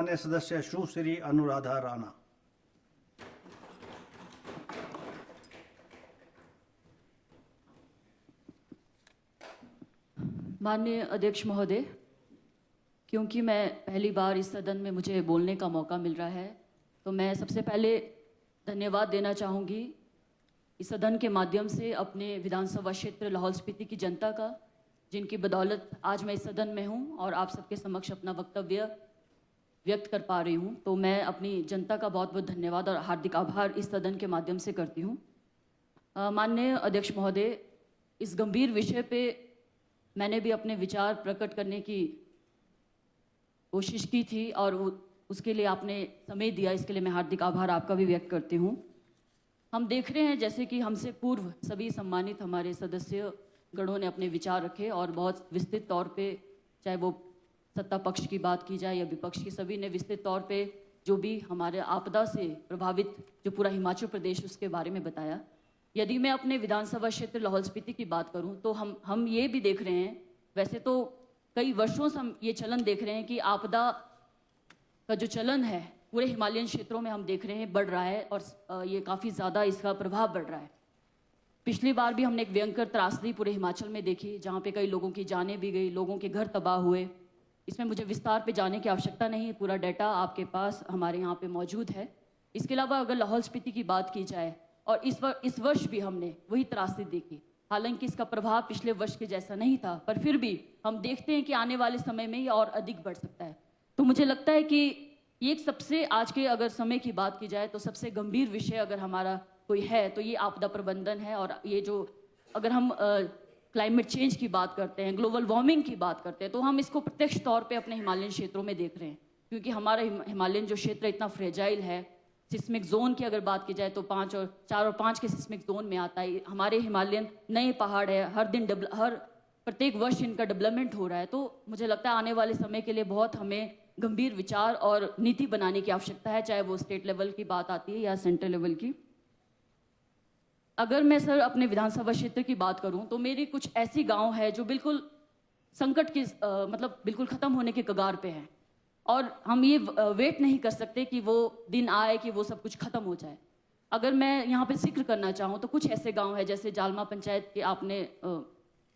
अन्य सदस्य सुश्री अनुराधा राणा। माननीय अध्यक्ष महोदय, क्योंकि मैं पहली बार इस सदन में मुझे बोलने का मौका मिल रहा है, तो मैं सबसे पहले धन्यवाद देना चाहूँगी इस सदन के माध्यम से अपने विधानसभा क्षेत्र लाहौल स्पीति की जनता का, जिनकी बदौलत आज मैं इस सदन में हूँ और आप सबके समक्ष अपना वक्तव्य व्यक्त कर पा रही हूँ। तो मैं अपनी जनता का बहुत बहुत धन्यवाद और हार्दिक आभार इस सदन के माध्यम से करती हूँ। माननीय अध्यक्ष महोदय, इस गंभीर विषय पे मैंने भी अपने विचार प्रकट करने की कोशिश की थी और उसके लिए आपने समय दिया, इसके लिए मैं हार्दिक आभार आपका भी व्यक्त करती हूँ। हम देख रहे हैं जैसे कि हमसे पूर्व सभी सम्मानित हमारे सदस्य गणों ने अपने विचार रखे और बहुत विस्तृत तौर पे, चाहे वो सत्ता पक्ष की बात की जाए या विपक्ष की, सभी ने विस्तृत तौर पे जो भी हमारे आपदा से प्रभावित जो पूरा हिमाचल प्रदेश उसके बारे में बताया। यदि मैं अपने विधानसभा क्षेत्र लाहौल स्पीति की बात करूं तो हम ये भी देख रहे हैं, वैसे तो कई वर्षों से हम ये चलन देख रहे हैं कि आपदा का जो चलन है पूरे हिमालयन क्षेत्रों में हम देख रहे हैं बढ़ रहा है और ये काफ़ी ज़्यादा इसका प्रभाव बढ़ रहा है। पिछली बार भी हमने एक भयंकर त्रासदी पूरे हिमाचल में देखी, जहाँ पे कई लोगों की जानें भी गई, लोगों के घर तबाह हुए। इसमें मुझे विस्तार पे जाने की आवश्यकता नहीं है, पूरा डाटा आपके पास हमारे यहाँ पे मौजूद है। इसके अलावा अगर लाहौल स्पीति की बात की जाए, और इस वर्ष भी हमने वही त्रासदी देखी, हालांकि इसका प्रभाव पिछले वर्ष के जैसा नहीं था, पर फिर भी हम देखते हैं कि आने वाले समय में ये और अधिक बढ़ सकता है। तो मुझे लगता है कि ये एक सबसे, आज के अगर समय की बात की जाए तो सबसे गंभीर विषय अगर हमारा कोई है तो ये आपदा प्रबंधन है। और ये जो, अगर हम क्लाइमेट चेंज की बात करते हैं, ग्लोबल वार्मिंग की बात करते हैं, तो हम इसको प्रत्यक्ष तौर पे अपने हिमालयन क्षेत्रों में देख रहे हैं, क्योंकि हमारा हिमालयन जो क्षेत्र इतना फ्रेजाइल है। सिस्मिक जोन की अगर बात की जाए तो 4 और 5 के सिस्मिक जोन में आता है। हमारे हिमालयन नए पहाड़ है, हर दिन प्रत्येक वर्ष इनका डेवलपमेंट हो रहा है। तो मुझे लगता है आने वाले समय के लिए बहुत हमें गंभीर विचार और नीति बनाने की आवश्यकता है, चाहे वो स्टेट लेवल की बात आती है या सेंट्रल लेवल की। अगर मैं सर अपने विधानसभा क्षेत्र की बात करूं तो मेरी कुछ ऐसी गांव है जो बिल्कुल संकट की मतलब बिल्कुल खत्म होने के कगार पे हैं, और हम ये वेट नहीं कर सकते कि वो दिन आए कि वो सब कुछ खत्म हो जाए। अगर मैं यहाँ पे जिक्र करना चाहूँ तो कुछ ऐसे गांव है, जैसे जालमा पंचायत के, आपने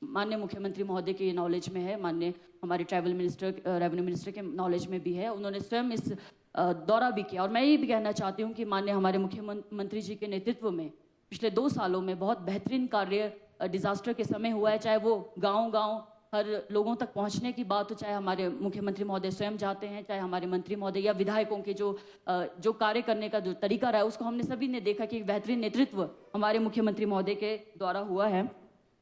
माननीय मुख्यमंत्री महोदय के नॉलेज में है, माननीय हमारे ट्रैवल मिनिस्टर, रेवेन्यू मिनिस्टर के नॉलेज में भी है, उन्होंने स्वयं इस दौरा भी किया। और मैं ये भी कहना चाहती हूँ कि माननीय हमारे मुख्यमंत्री जी के नेतृत्व में पिछले 2 सालों में बहुत बेहतरीन कार्य डिजास्टर के समय हुआ है। चाहे वो गांव-गांव हर लोगों तक पहुंचने की बात हो, चाहे हमारे मुख्यमंत्री महोदय स्वयं जाते हैं, चाहे हमारे मंत्री महोदय या विधायकों के जो कार्य करने का जो तरीका रहा है, उसको हमने सभी ने देखा कि एक बेहतरीन नेतृत्व हमारे मुख्यमंत्री महोदय के द्वारा हुआ है।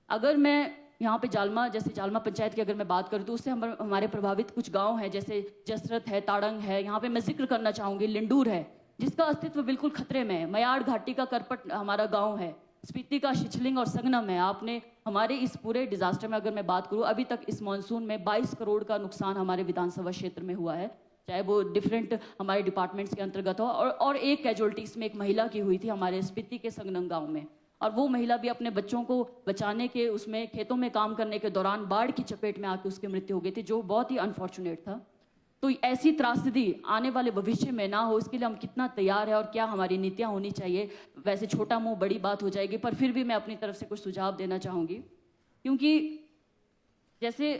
अगर मैं यहाँ पे जालमा पंचायत की अगर मैं बात करूँ तो उससे हमारे प्रभावित कुछ गाँव हैं, जैसे जसरत है, ताड़ंग है, यहाँ पे मैं जिक्र करना चाहूँगी लिंडूर है, जिसका अस्तित्व बिल्कुल खतरे में है। मयाड़ घाटी का करपट हमारा गांव है, स्पीति का शिचलिंग और संगनम है। आपने हमारे इस पूरे डिजास्टर में अगर मैं बात करूं, अभी तक इस मॉनसून में 22 करोड़ का नुकसान हमारे विधानसभा क्षेत्र में हुआ है, चाहे वो डिफरेंट हमारे डिपार्टमेंट्स के अंतर्गत हो। और एक कैजुअलिटी इसमें एक महिला की हुई थी हमारे स्पीति के संगनम गाँव में, और वो महिला भी अपने बच्चों को बचाने के उसमें खेतों में काम करने के दौरान बाढ़ की चपेट में आकर उसकी मृत्यु हो गई थी, जो बहुत ही अनफॉर्चुनेट था। तो ऐसी त्रासदी आने वाले भविष्य में ना हो, इसके लिए हम कितना तैयार है और क्या हमारी नीतियां होनी चाहिए। वैसे छोटा मुंह बड़ी बात हो जाएगी, पर फिर भी मैं अपनी तरफ से कुछ सुझाव देना चाहूँगी। क्योंकि जैसे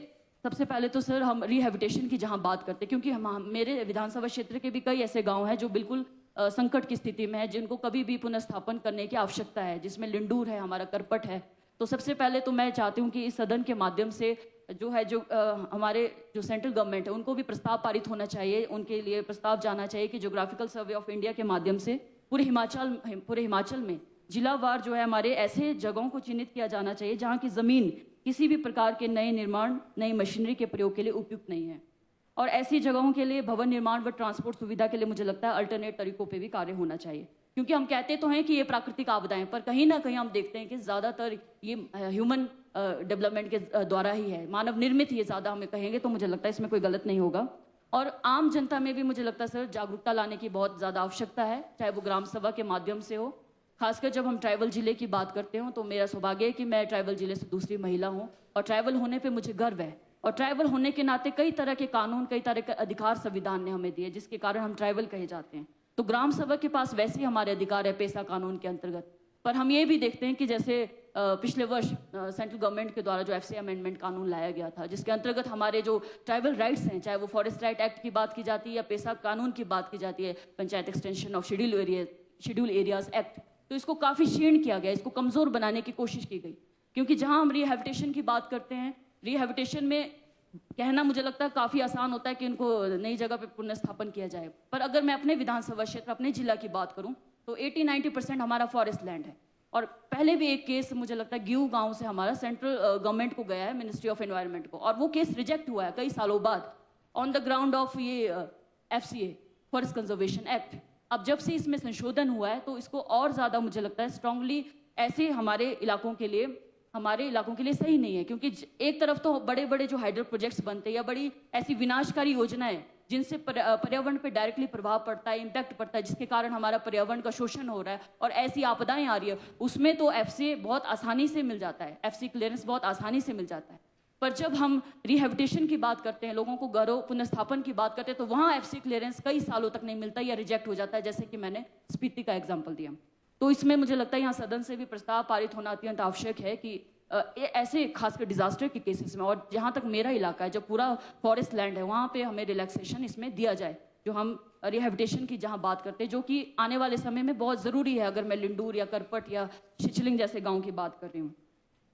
सबसे पहले तो सर हम रिहेबिटेशन की जहाँ बात करते हैं, क्योंकि हम मेरे विधानसभा क्षेत्र के भी कई ऐसे गाँव हैं जो बिल्कुल संकट की स्थिति में है, जिनको कभी भी पुनर्स्थापन करने की आवश्यकता है, जिसमें लिंडूर है, हमारा करपट है। तो सबसे पहले तो मैं चाहती हूँ कि इस सदन के माध्यम से हमारे जो सेंट्रल गवर्नमेंट है उनको भी प्रस्ताव पारित होना चाहिए, उनके लिए प्रस्ताव जाना चाहिए कि ज्योग्राफिकल सर्वे ऑफ इंडिया के माध्यम से पूरे हिमाचल में जिलावार जो है हमारे ऐसे जगहों को चिन्हित किया जाना चाहिए जहाँ की ज़मीन किसी भी प्रकार के नए निर्माण, नई मशीनरी के प्रयोग के लिए उपयुक्त नहीं है। और ऐसी जगहों के लिए भवन निर्माण व ट्रांसपोर्ट सुविधा के लिए मुझे लगता है अल्टरनेट तरीकों पे भी कार्य होना चाहिए, क्योंकि हम कहते तो हैं कि ये प्राकृतिक आपदाएं, पर कहीं ना कहीं हम देखते हैं कि ज़्यादातर ये ह्यूमन डेवलपमेंट के द्वारा ही है, मानव निर्मित ये ज़्यादा हमें कहेंगे, तो मुझे लगता है इसमें कोई गलत नहीं होगा। और आम जनता में भी मुझे लगता है सर जागरूकता लाने की बहुत ज़्यादा आवश्यकता है, चाहे वो ग्राम सभा के माध्यम से हो। खासकर जब हम ट्राइबल जिले की बात करते हो तो मेरा सौभाग्य है कि मैं ट्राइबल जिले से दूसरी महिला हूँ, और ट्राइबल होने पे मुझे गर्व है और ट्राइबल होने के नाते कई तरह के कानून, कई तरह के अधिकार संविधान ने हमें दिए, जिसके कारण हम ट्राइबल कहे जाते हैं। तो ग्राम सभा के पास वैसे ही हमारे अधिकार है पेशा कानून के अंतर्गत। पर हम ये भी देखते हैं कि जैसे पिछले वर्ष सेंट्रल गवर्नमेंट के द्वारा जो एफसी अमेंडमेंट कानून लाया गया था, जिसके अंतर्गत हमारे जो ट्राइबल राइट्स हैं, चाहे वो फॉरेस्ट राइट एक्ट की बात की जाती है या पेशा कानून की बात की जाती है, panchayat extension of schedule areas act, तो इसको काफ़ी क्षीण किया गया, इसको कमज़ोर बनाने की कोशिश की गई। क्योंकि जहाँ हम रिहेबिटेशन की बात करते हैं, रिहेबिटेशन में कहना मुझे लगता है काफ़ी आसान होता है कि इनको नई जगह पे पुनर्स्थापन किया जाए, पर अगर मैं अपने विधानसभा क्षेत्र, अपने जिला की बात करूं तो 80-90% हमारा फॉरेस्ट लैंड है। और पहले भी एक केस मुझे लगता है गिऊ गांव से हमारा सेंट्रल गवर्नमेंट को गया है, मिनिस्ट्री ऑफ एनवायरनमेंट को, और वो केस रिजेक्ट हुआ है कई सालों बाद ऑन द ग्राउंड ऑफ ये FCA, फॉरेस्ट कंजर्वेशन एक्ट। अब जब से इसमें संशोधन हुआ है तो इसको और ज़्यादा मुझे लगता है स्ट्रांगली ऐसे हमारे इलाकों के लिए सही नहीं है। क्योंकि एक तरफ तो बड़े बड़े जो हाइड्रो प्रोजेक्ट्स बनते हैं या बड़ी ऐसी विनाशकारी योजनाएं जिनसे पर्यावरण पे डायरेक्टली प्रभाव पड़ता है, इम्पैक्ट पड़ता है, जिसके कारण हमारा पर्यावरण का शोषण हो रहा है और ऐसी आपदाएं आ रही है, उसमें तो FCA बहुत आसानी से मिल जाता है, FC क्लियरेंस बहुत आसानी से मिल जाता है। पर जब हम रिहेबिटेशन की बात करते हैं, लोगों को घरों पुनर्स्थापन की बात करते हैं, तो वहाँ FC क्लियरेंस कई सालों तक नहीं मिलता या रिजेक्ट हो जाता है, जैसे कि मैंने स्पीति का एग्जाम्पल दिया। तो इसमें मुझे लगता है यहाँ सदन से भी प्रस्ताव पारित होना अत्यंत आवश्यक है कि ऐसे खासकर डिजास्टर के केसेस में, और जहाँ तक मेरा इलाका है जो पूरा फॉरेस्ट लैंड है, वहाँ पे हमें रिलैक्सेशन इसमें दिया जाए, जो हम रिहेबिटेशन की जहाँ बात करते हैं, जो कि आने वाले समय में बहुत ज़रूरी है, अगर मैं लिंडूर या करपट या छिछलिंग जैसे गाँव की बात कर रही हूँ।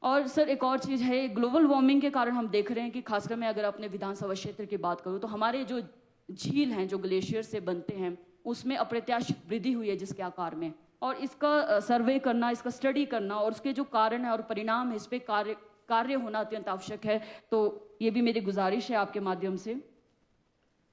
और सर एक और चीज़ है, ग्लोबल वार्मिंग के कारण हम देख रहे हैं कि खासकर मैं अगर अपने विधानसभा क्षेत्र की बात करूँ तो हमारे जो झील हैं, जो ग्लेशियर से बनते हैं, उसमें अप्रत्याशित वृद्धि हुई है जिसके आकार में, और इसका सर्वे करना, इसका स्टडी करना और उसके जो कारण है और परिणाम है, इस पर कार्य होना अत्यंत आवश्यक है। तो ये भी मेरी गुजारिश है आपके माध्यम से।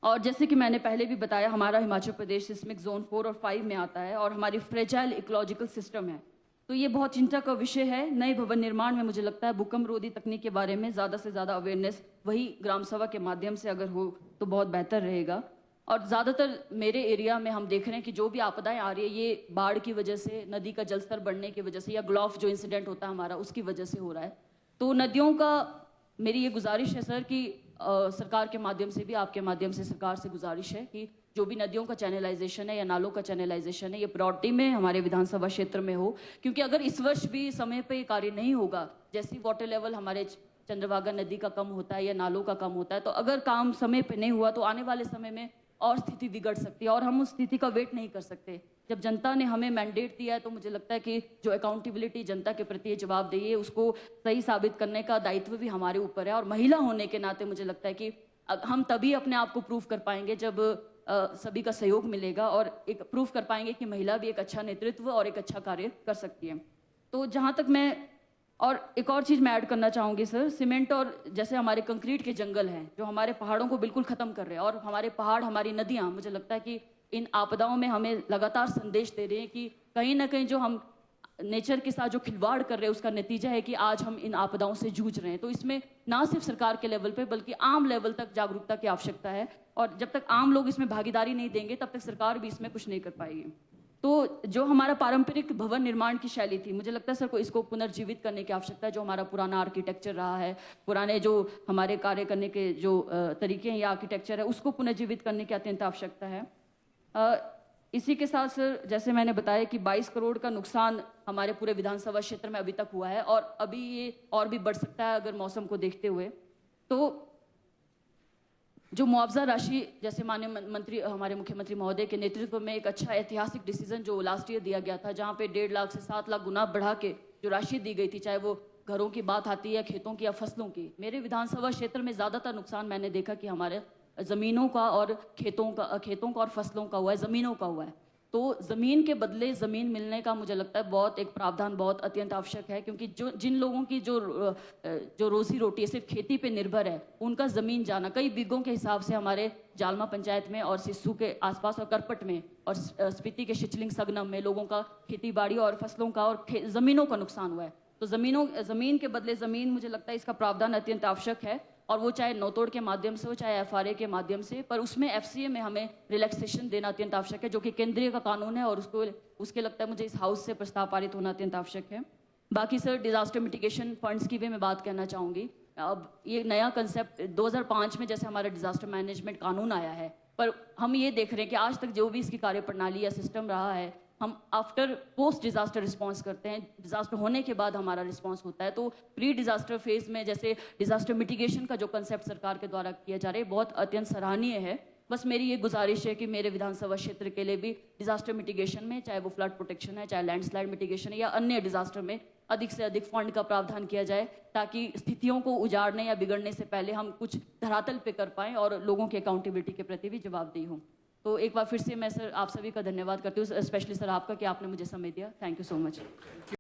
और जैसे कि मैंने पहले भी बताया, हमारा हिमाचल प्रदेश सिस्मिक जोन 4 और 5 में आता है और हमारी फ्रेजाइल इकोलॉजिकल सिस्टम है, तो ये बहुत चिंता का विषय है। नए भवन निर्माण में मुझे लगता है भूकंप रोधी तकनीक के बारे में ज़्यादा से ज़्यादा अवेयरनेस वही ग्राम सभा के माध्यम से अगर हो तो बहुत बेहतर रहेगा। और ज़्यादातर मेरे एरिया में हम देख रहे हैं कि जो भी आपदाएं आ रही है, ये बाढ़ की वजह से, नदी का जलस्तर बढ़ने की वजह से, या ग्लॉफ जो इंसिडेंट होता है हमारा, उसकी वजह से हो रहा है। तो नदियों का मेरी ये गुजारिश है सर कि सरकार के माध्यम से भी, आपके माध्यम से सरकार से गुजारिश है कि जो भी नदियों का चैनलाइजेशन है या नालों का चैनलाइजेशन है, ये प्रायोरिटी में हमारे विधानसभा क्षेत्र में हो। क्योंकि अगर इस वर्ष भी समय पे कार्य नहीं होगा, जैसी वाटर लेवल हमारे चंद्रभागा नदी का कम होता है या नालों का कम होता है, तो अगर काम समय पे नहीं हुआ तो आने वाले समय में और स्थिति बिगड़ सकती है और हम उस स्थिति का वेट नहीं कर सकते। जब जनता ने हमें मैंडेट दिया है तो मुझे लगता है कि जो अकाउंटेबिलिटी, जनता के प्रति जवाबदेही है, उसको सही साबित करने का दायित्व भी हमारे ऊपर है। और महिला होने के नाते मुझे लगता है कि हम तभी अपने आप को प्रूव कर पाएंगे जब सभी का सहयोग मिलेगा और एक प्रूव कर पाएंगे कि महिला भी एक अच्छा नेतृत्व और एक अच्छा कार्य कर सकती है। तो जहाँ तक मैं, और एक और चीज़ मैं ऐड करना चाहूँगी सर, सीमेंट और जैसे हमारे कंक्रीट के जंगल हैं जो हमारे पहाड़ों को बिल्कुल ख़त्म कर रहे हैं, और हमारे पहाड़, हमारी नदियाँ, मुझे लगता है कि इन आपदाओं में हमें लगातार संदेश दे रहे हैं कि कहीं ना कहीं जो हम नेचर के साथ जो खिलवाड़ कर रहे हैं उसका नतीजा है कि आज हम इन आपदाओं से जूझ रहे हैं। तो इसमें ना सिर्फ सरकार के लेवल पे बल्कि आम लेवल तक जागरूकता की आवश्यकता है, और जब तक आम लोग इसमें भागीदारी नहीं देंगे तब तक सरकार भी इसमें कुछ नहीं कर पाएगी। तो जो हमारा पारंपरिक भवन निर्माण की शैली थी, मुझे लगता है सर को इसको पुनर्जीवित करने की आवश्यकता है। जो हमारा पुराना आर्किटेक्चर रहा है, पुराने जो हमारे कार्य करने के जो तरीके हैं या आर्किटेक्चर है, उसको पुनर्जीवित करने की अत्यंत आवश्यकता है। इसी के साथ सर, जैसे मैंने बताया कि 22 करोड़ का नुकसान हमारे पूरे विधानसभा क्षेत्र में अभी तक हुआ है और अभी ये और भी बढ़ सकता है अगर मौसम को देखते हुए। तो जो मुआवजा राशि, जैसे माननीय मंत्री, हमारे मुख्यमंत्री महोदय के नेतृत्व में एक अच्छा ऐतिहासिक डिसीजन जो लास्ट ईयर दिया गया था, जहाँ पे 1.5 लाख से 7 लाख गुना बढ़ा के जो राशि दी गई थी, चाहे वो घरों की बात आती है, खेतों की या फसलों की। मेरे विधानसभा क्षेत्र में ज़्यादातर नुकसान मैंने देखा कि हमारे ज़मीनों का और खेतों का और फसलों का हुआ है, ज़मीनों का हुआ है। तो ज़मीन के बदले ज़मीन मिलने का मुझे लगता है बहुत एक प्रावधान बहुत अत्यंत आवश्यक है, क्योंकि जिन लोगों की जो रोजी रोटी है सिर्फ खेती पे निर्भर है, उनका ज़मीन जाना कई बीघों के हिसाब से हमारे जालमा पंचायत में और सिस्सू के आसपास और करपट में और स्पीति के शिचलिंग सगनम में लोगों का खेती बाड़ी और फसलों का और ज़मीनों का नुकसान हुआ है। तो ज़मीन के बदले ज़मीन, मुझे लगता है इसका प्रावधान अत्यंत आवश्यक है, और वो चाहे नौतोड़ के माध्यम से हो चाहे FRA के माध्यम से, पर उसमें FCA में हमें रिलैक्सेशन देना अत्यंत आवश्यक है, जो कि केंद्रीय का कानून है और उसके लगता है मुझे इस हाउस से प्रस्ताव पारित होना अत्यंत आवश्यक है। बाकी सर, डिजास्टर मिटिगेशन फंड्स की भी मैं बात करना चाहूँगी। अब ये नया कंसेप्ट 2005 में जैसे हमारा डिजास्टर मैनेजमेंट कानून आया है, पर हम ये देख रहे हैं कि आज तक जो भी इसकी कार्यप्रणाली या सिस्टम रहा है, हम आफ्टर पोस्ट डिजास्टर रिस्पांस करते हैं, डिजास्टर होने के बाद हमारा रिस्पांस होता है। तो प्री डिजास्टर फेज में जैसे डिजास्टर मिटिगेशन का जो कंसेप्ट सरकार के द्वारा किया जा रहा है, बहुत अत्यंत सराहनीय है। बस मेरी ये गुजारिश है कि मेरे विधानसभा क्षेत्र के लिए भी डिजास्टर मिटिगेशन में, चाहे वो फ्लड प्रोटेक्शन है, चाहे लैंडस्लाइड मिटिगेशन है या अन्य डिजास्टर में, अधिक से अधिक फंड का प्रावधान किया जाए, ताकि स्थितियों को उजाड़ने या बिगड़ने से पहले हम कुछ धरातल पे कर पाएं और लोगों की अकाउंटेबिलिटी के प्रति भी जवाबदेही हो। तो एक बार फिर से मैं सर आप सभी का धन्यवाद करती हूँ, स्पेशली सर आपका, कि आपने मुझे समय दिया। Thank you so much.